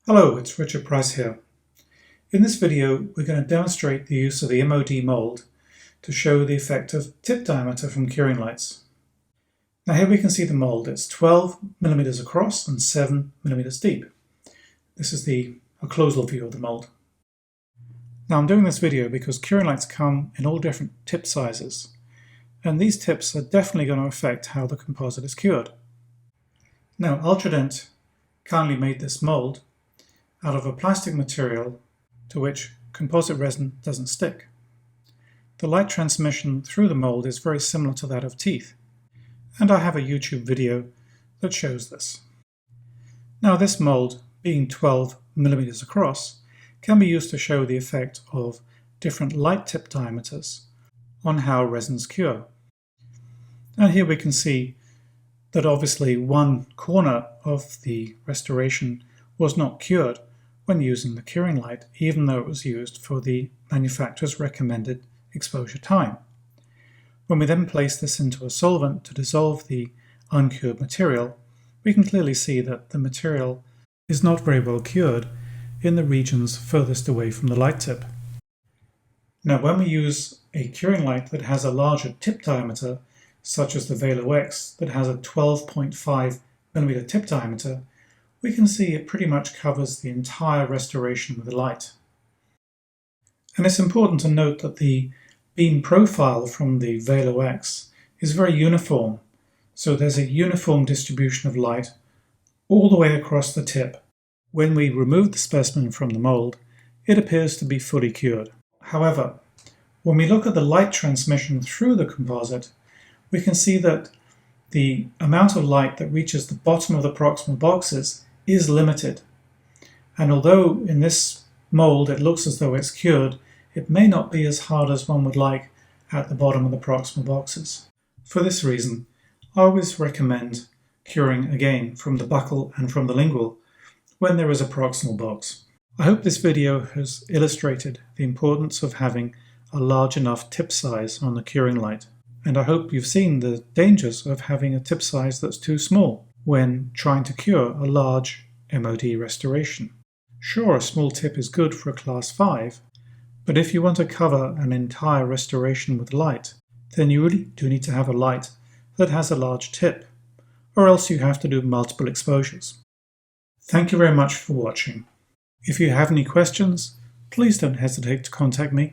Hello, it's Richard Price here. In this video, we're going to demonstrate the use of the MOD mold to show the effect of tip diameter from curing lights. Now here we can see the mold. It's 12 millimeters across and 7 millimeters deep. This is a close-up view of the mold. Now I'm doing this video because curing lights come in all different tip sizes, and these tips are definitely going to affect how the composite is cured. Now Ultradent kindly made this mold out of a plastic material to which composite resin doesn't stick. The light transmission through the mold is very similar to that of teeth, and I have a YouTube video that shows this. Now this mold, being 12 millimeters across, can be used to show the effect of different light tip diameters on how resins cure. And here we can see that obviously one corner of the restoration was not cured when using the curing light, even though it was used for the manufacturer's recommended exposure time. When we then place this into a solvent to dissolve the uncured material, we can clearly see that the material is not very well cured in the regions furthest away from the light tip. Now when we use a curing light that has a larger tip diameter, such as the Valo X that has a 12.5 millimeter tip diameter, we can see it pretty much covers the entire restoration with the light. And it's important to note that the beam profile from the Valo X is very uniform, so there's a uniform distribution of light all the way across the tip. When we remove the specimen from the mold, it appears to be fully cured. However, when we look at the light transmission through the composite, we can see that the amount of light that reaches the bottom of the proximal boxes is limited. And although in this mold it looks as though it's cured, it may not be as hard as one would like at the bottom of the proximal boxes. For this reason, I always recommend curing again from the buccal and from the lingual when there is a proximal box. I hope this video has illustrated the importance of having a large enough tip size on the curing light. And I hope you've seen the dangers of having a tip size that's too small when trying to cure a large MOD restoration. Sure, a small tip is good for a class 5, but if you want to cover an entire restoration with light, then you really do need to have a light that has a large tip, or else you have to do multiple exposures. Thank you very much for watching. If you have any questions, please don't hesitate to contact me.